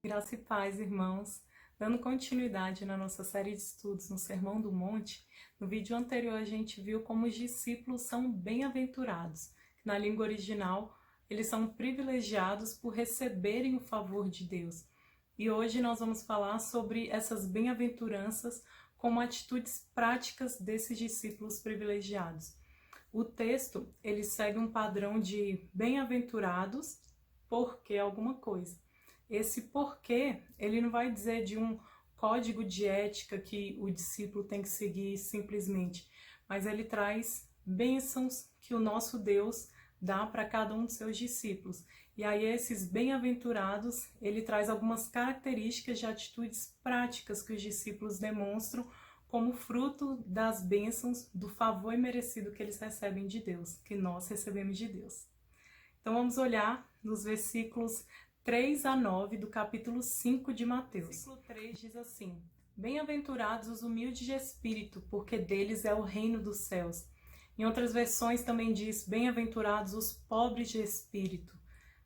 Graça e paz, irmãos. Dando continuidade na nossa série de estudos no Sermão do Monte, no vídeo anterior a gente viu como os discípulos são bem-aventurados. Na língua original, eles são privilegiados por receberem o favor de Deus. E hoje nós vamos falar sobre essas bem-aventuranças como atitudes práticas desses discípulos privilegiados. O texto, ele segue um padrão de bem-aventurados porque alguma coisa. Esse porquê, ele não vai dizer de um código de ética que o discípulo tem que seguir simplesmente, mas ele traz bênçãos que o nosso Deus dá para cada um dos seus discípulos. E aí esses bem-aventurados, ele traz algumas características de atitudes práticas que os discípulos demonstram como fruto das bênçãos do favor imerecido que eles recebem de Deus, que nós recebemos de Deus. Então vamos olhar nos versículos 3 a 9 do capítulo 5 de Mateus. Versículo 3 diz assim: Bem-aventurados os humildes de espírito, porque deles é o reino dos céus. Em outras versões também diz: Bem-aventurados os pobres de espírito.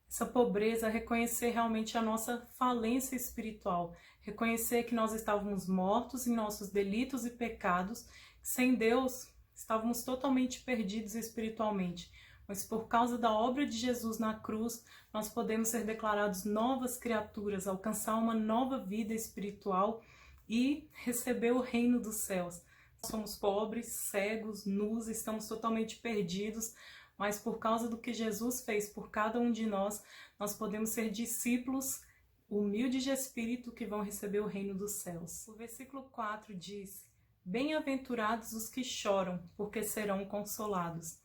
Essa pobreza é reconhecer realmente a nossa falência espiritual, reconhecer que nós estávamos mortos em nossos delitos e pecados, que sem Deus estávamos totalmente perdidos espiritualmente. Mas por causa da obra de Jesus na cruz, nós podemos ser declarados novas criaturas, alcançar uma nova vida espiritual e receber o reino dos céus. Somos pobres, cegos, nus, estamos totalmente perdidos, mas por causa do que Jesus fez por cada um de nós, nós podemos ser discípulos humildes de espírito que vão receber o reino dos céus. O versículo 4 diz: Bem-aventurados os que choram, porque serão consolados.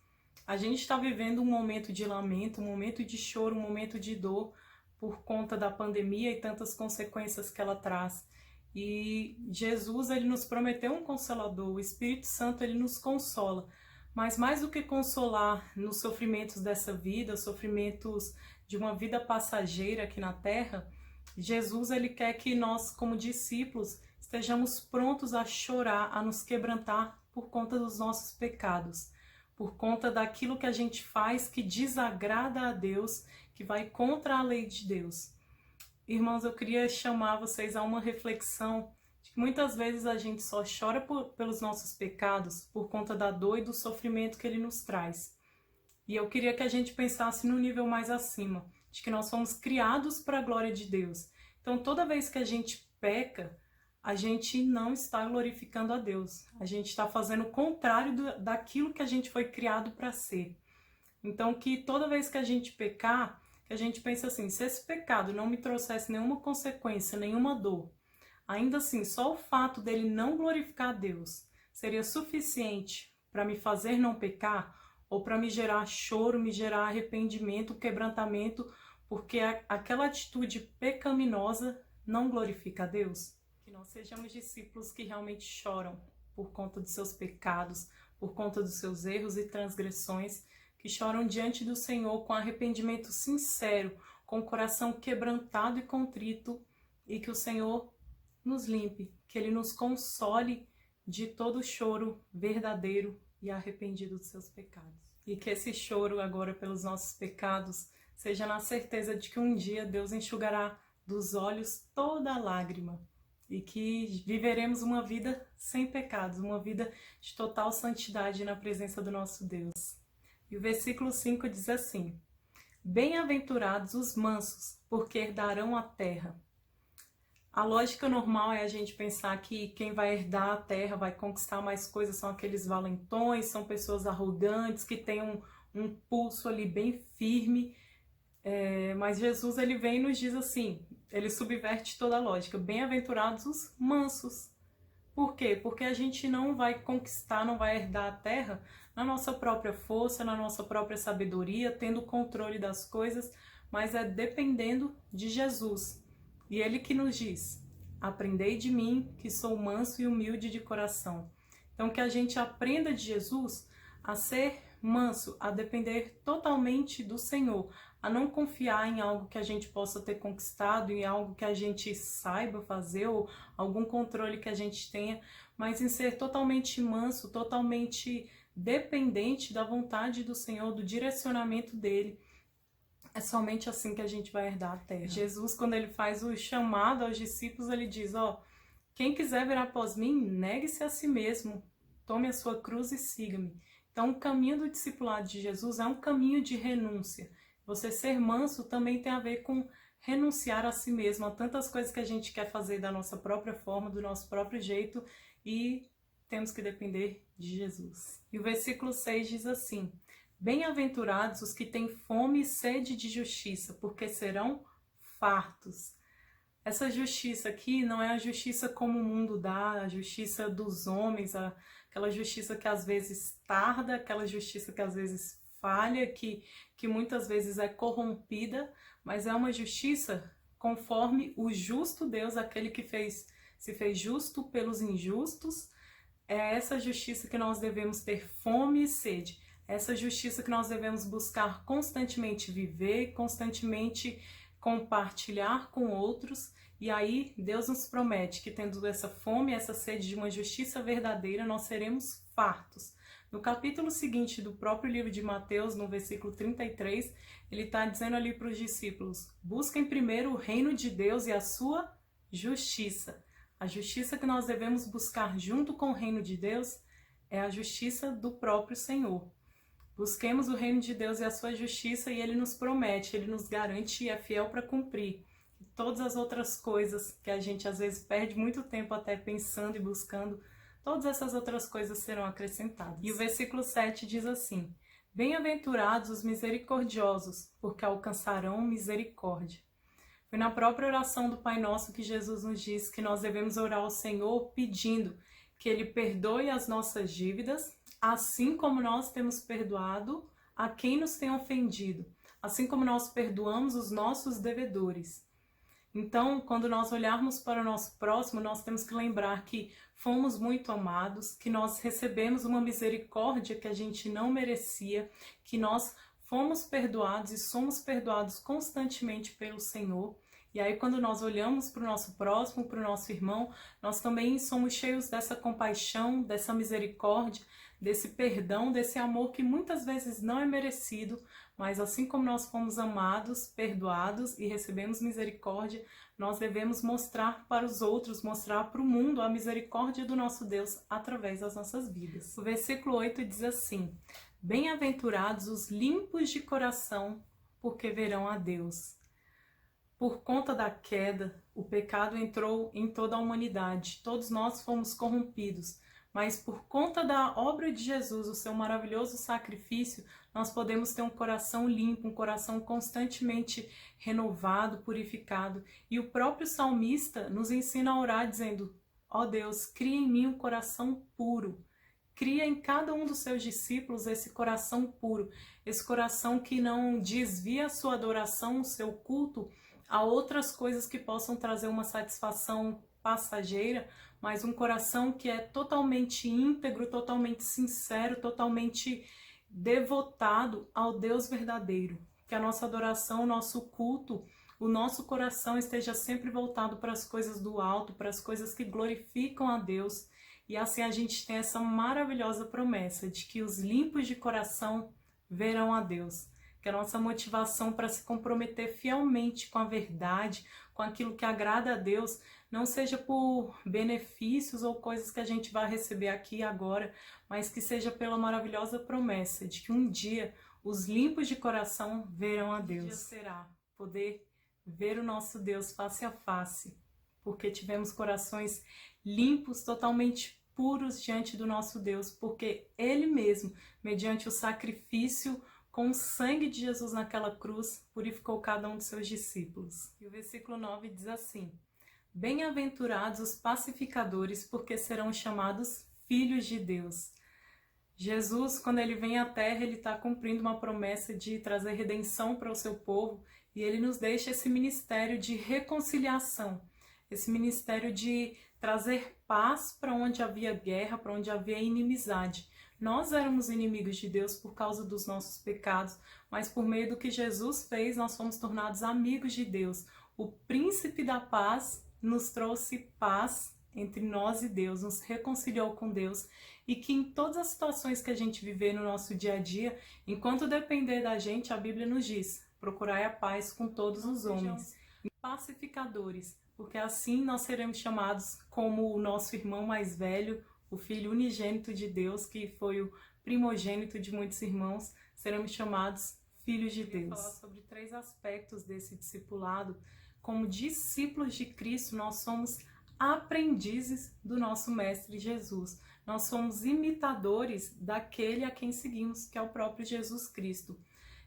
A gente está vivendo um momento de lamento, um momento de choro, um momento de dor por conta da pandemia e tantas consequências que ela traz. E Jesus, ele nos prometeu um consolador, o Espírito Santo, ele nos consola. Mas mais do que consolar nos sofrimentos dessa vida, sofrimentos de uma vida passageira aqui na Terra, Jesus, ele quer que nós, como discípulos, estejamos prontos a chorar, a nos quebrantar por conta dos nossos pecados, por conta daquilo que a gente faz que desagrada a Deus, que vai contra a lei de Deus. Irmãos, eu queria chamar vocês a uma reflexão de que muitas vezes a gente só chora pelos nossos pecados por conta da dor e do sofrimento que ele nos traz. E eu queria que a gente pensasse no nível mais acima, de que nós fomos criados para a glória de Deus. Então, toda vez que a gente peca, a gente não está glorificando a Deus. A gente está fazendo o contrário daquilo que a gente foi criado para ser. Então, que toda vez que a gente pecar, que a gente pense assim: se esse pecado não me trouxesse nenhuma consequência, nenhuma dor, ainda assim, só o fato dele não glorificar a Deus seria suficiente para me fazer não pecar, ou para me gerar choro, me gerar arrependimento, quebrantamento, porque aquela atitude pecaminosa não glorifica a Deus. Que nós sejamos discípulos que realmente choram por conta dos seus pecados, por conta dos seus erros e transgressões, que choram diante do Senhor com arrependimento sincero, com o coração quebrantado e contrito, e que o Senhor nos limpe, que Ele nos console de todo choro verdadeiro e arrependido dos seus pecados. E que esse choro agora pelos nossos pecados seja na certeza de que um dia Deus enxugará dos olhos toda a lágrima, e que viveremos uma vida sem pecados, uma vida de total santidade na presença do nosso Deus. E o versículo 5 diz assim: Bem-aventurados os mansos, porque herdarão a terra. A lógica normal é a gente pensar que quem vai herdar a terra, vai conquistar mais coisas, são aqueles valentões, são pessoas arrogantes, que têm um pulso ali bem firme. Mas Jesus, ele vem e nos diz assim, ele subverte toda a lógica: bem-aventurados os mansos. Por quê? Porque a gente não vai conquistar, não vai herdar a terra na nossa própria força, na nossa própria sabedoria, tendo controle das coisas, mas é dependendo de Jesus. E ele que nos diz: aprendei de mim, que sou manso e humilde de coração. Então que a gente aprenda de Jesus a ser manso, a depender totalmente do Senhor, a não confiar em algo que a gente possa ter conquistado, em algo que a gente saiba fazer ou algum controle que a gente tenha, mas em ser totalmente manso, totalmente dependente da vontade do Senhor, do direcionamento dele. É somente assim que a gente vai herdar a terra. Jesus, quando ele faz o chamado aos discípulos, ele diz, quem quiser vir após mim, negue-se a si mesmo, tome a sua cruz e siga-me. Então, o caminho do discipulado de Jesus é um caminho de renúncia. Você ser manso também tem a ver com renunciar a si mesmo, a tantas coisas que a gente quer fazer da nossa própria forma, do nosso próprio jeito, e temos que depender de Jesus. E o versículo 6 diz assim, bem-aventurados os que têm fome e sede de justiça, porque serão fartos. Essa justiça aqui não é a justiça como o mundo dá, a justiça dos homens, aquela justiça que às vezes tarda, aquela justiça que às vezes falha, que muitas vezes é corrompida, mas é uma justiça conforme o justo Deus, aquele que se fez justo pelos injustos. É essa justiça que nós devemos ter fome e sede, essa justiça que nós devemos buscar constantemente viver, constantemente compartilhar com outros. E aí Deus nos promete que tendo essa fome, essa sede de uma justiça verdadeira, nós seremos fartos. No capítulo seguinte do próprio livro de Mateus, no versículo 33, ele está dizendo ali para os discípulos, busquem primeiro o reino de Deus e a sua justiça. A justiça que nós devemos buscar junto com o reino de Deus é a justiça do próprio Senhor. Busquemos o reino de Deus e a sua justiça, e ele nos promete, ele nos garante e é fiel para cumprir. E todas as outras coisas que a gente às vezes perde muito tempo até pensando e buscando, todas essas outras coisas serão acrescentadas. E o versículo 7 diz assim, bem-aventurados os misericordiosos, porque alcançarão misericórdia. Foi na própria oração do Pai Nosso que Jesus nos diz que nós devemos orar ao Senhor pedindo que Ele perdoe as nossas dívidas, assim como nós temos perdoado a quem nos tem ofendido, assim como nós perdoamos os nossos devedores. Então, quando nós olharmos para o nosso próximo, nós temos que lembrar que fomos muito amados, que nós recebemos uma misericórdia que a gente não merecia, que nós fomos perdoados e somos perdoados constantemente pelo Senhor. E aí, quando nós olhamos para o nosso próximo, para o nosso irmão, nós também somos cheios dessa compaixão, dessa misericórdia, desse perdão, desse amor que muitas vezes não é merecido, mas assim como nós fomos amados, perdoados e recebemos misericórdia, nós devemos mostrar para os outros, mostrar para o mundo a misericórdia do nosso Deus através das nossas vidas. O versículo 8 diz assim, bem-aventurados os limpos de coração, porque verão a Deus. Por conta da queda, o pecado entrou em toda a humanidade, todos nós fomos corrompidos, mas por conta da obra de Jesus, o seu maravilhoso sacrifício, nós podemos ter um coração limpo, um coração constantemente renovado, purificado. E o próprio salmista nos ensina a orar dizendo, ó Deus, cria em mim um coração puro. Cria em cada um dos seus discípulos esse coração puro, esse coração que não desvia a sua adoração, o seu culto, a outras coisas que possam trazer uma satisfação passageira, mas um coração que é totalmente íntegro, totalmente sincero, totalmente devotado ao Deus verdadeiro. Que a nossa adoração, o nosso culto, o nosso coração esteja sempre voltado para as coisas do alto, para as coisas que glorificam a Deus. E assim a gente tem essa maravilhosa promessa de que os limpos de coração verão a Deus. Que a nossa motivação para se comprometer fielmente com a verdade, com aquilo que agrada a Deus, não seja por benefícios ou coisas que a gente vai receber aqui e agora, mas que seja pela maravilhosa promessa de que um dia os limpos de coração verão a Deus. Um dia será poder ver o nosso Deus face a face, porque tivemos corações limpos, totalmente puros diante do nosso Deus, porque Ele mesmo, mediante o sacrifício com o sangue de Jesus naquela cruz, purificou cada um dos seus discípulos. E o versículo 9 diz assim, bem-aventurados os pacificadores, porque serão chamados filhos de Deus. Jesus, quando ele vem à terra, ele está cumprindo uma promessa de trazer redenção para o seu povo, e ele nos deixa esse ministério de reconciliação, esse ministério de trazer paz para onde havia guerra, para onde havia inimizade. Nós éramos inimigos de Deus por causa dos nossos pecados, mas por meio do que Jesus fez, nós fomos tornados amigos de Deus. O príncipe da paz nos trouxe paz entre nós e Deus, nos reconciliou com Deus, e que em todas as situações que a gente viver no nosso dia a dia, enquanto depender da gente, a Bíblia nos diz: procurai a paz com todos os homens. Pacificadores, porque assim nós seremos chamados como o nosso irmão mais velho, o filho unigênito de Deus, que foi o primogênito de muitos irmãos, seremos chamados filhos de Deus. Eu vou falar sobre 3 aspectos desse discipulado. Como discípulos de Cristo, nós somos aprendizes do nosso Mestre Jesus. Nós somos imitadores daquele a quem seguimos, que é o próprio Jesus Cristo.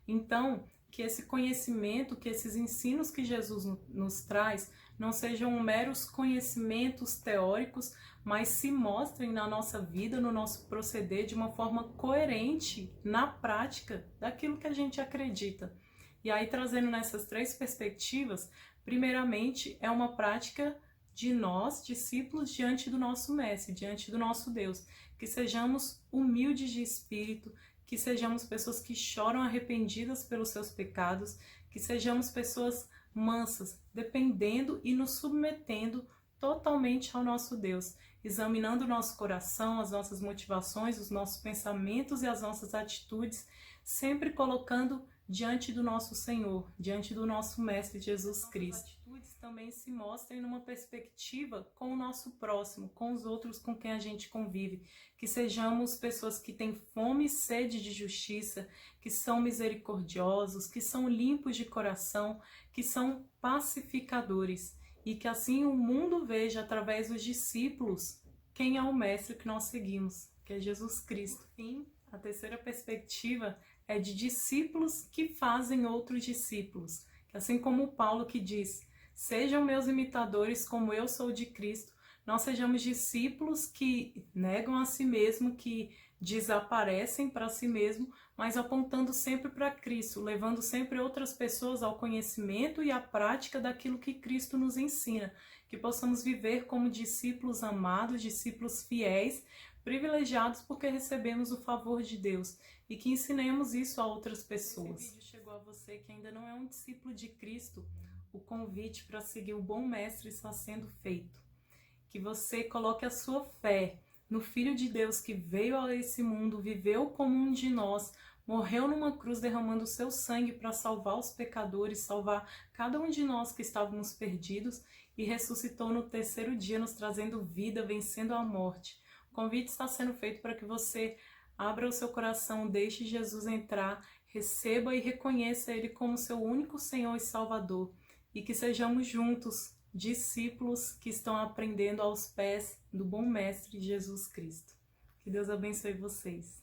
Então, que esse conhecimento, que esses ensinos que Jesus nos traz, não sejam meros conhecimentos teóricos, mas se mostrem na nossa vida, no nosso proceder, de uma forma coerente na prática daquilo que a gente acredita. E aí, trazendo nessas 3 perspectivas, primeiramente, é uma prática de nós, discípulos, diante do nosso Mestre, diante do nosso Deus. Que sejamos humildes de espírito, que sejamos pessoas que choram arrependidas pelos seus pecados, que sejamos pessoas mansas, dependendo e nos submetendo totalmente ao nosso Deus, examinando o nosso coração, as nossas motivações, os nossos pensamentos e as nossas atitudes, sempre colocando diante do nosso Senhor, diante do nosso Mestre Jesus Cristo. As atitudes também se mostrem numa perspectiva com o nosso próximo, com os outros com quem a gente convive, que sejamos pessoas que têm fome e sede de justiça, que são misericordiosos, que são limpos de coração, que são pacificadores, e que assim o mundo veja através dos discípulos quem é o Mestre que nós seguimos, que é Jesus Cristo. Por fim, a terceira perspectiva é de discípulos que fazem outros discípulos. Assim como Paulo que diz: sejam meus imitadores como eu sou de Cristo. Nós sejamos discípulos que negam a si mesmo, que desaparecem para si mesmo, mas apontando sempre para Cristo, levando sempre outras pessoas ao conhecimento e à prática daquilo que Cristo nos ensina. Que possamos viver como discípulos amados, discípulos fiéis, privilegiados porque recebemos o favor de Deus, e que ensinemos isso a outras pessoas. Se esse vídeo chegou a você que ainda não é um discípulo de Cristo, o convite para seguir o bom Mestre está sendo feito. Que você coloque a sua fé no Filho de Deus que veio a esse mundo, viveu como um de nós, morreu numa cruz derramando o seu sangue para salvar os pecadores, salvar cada um de nós que estávamos perdidos, e ressuscitou no 3º dia, nos trazendo vida, vencendo a morte. O convite está sendo feito para que você abra o seu coração, deixe Jesus entrar, receba e reconheça Ele como seu único Senhor e Salvador, e que sejamos juntos discípulos que estão aprendendo aos pés do bom Mestre Jesus Cristo. Que Deus abençoe vocês.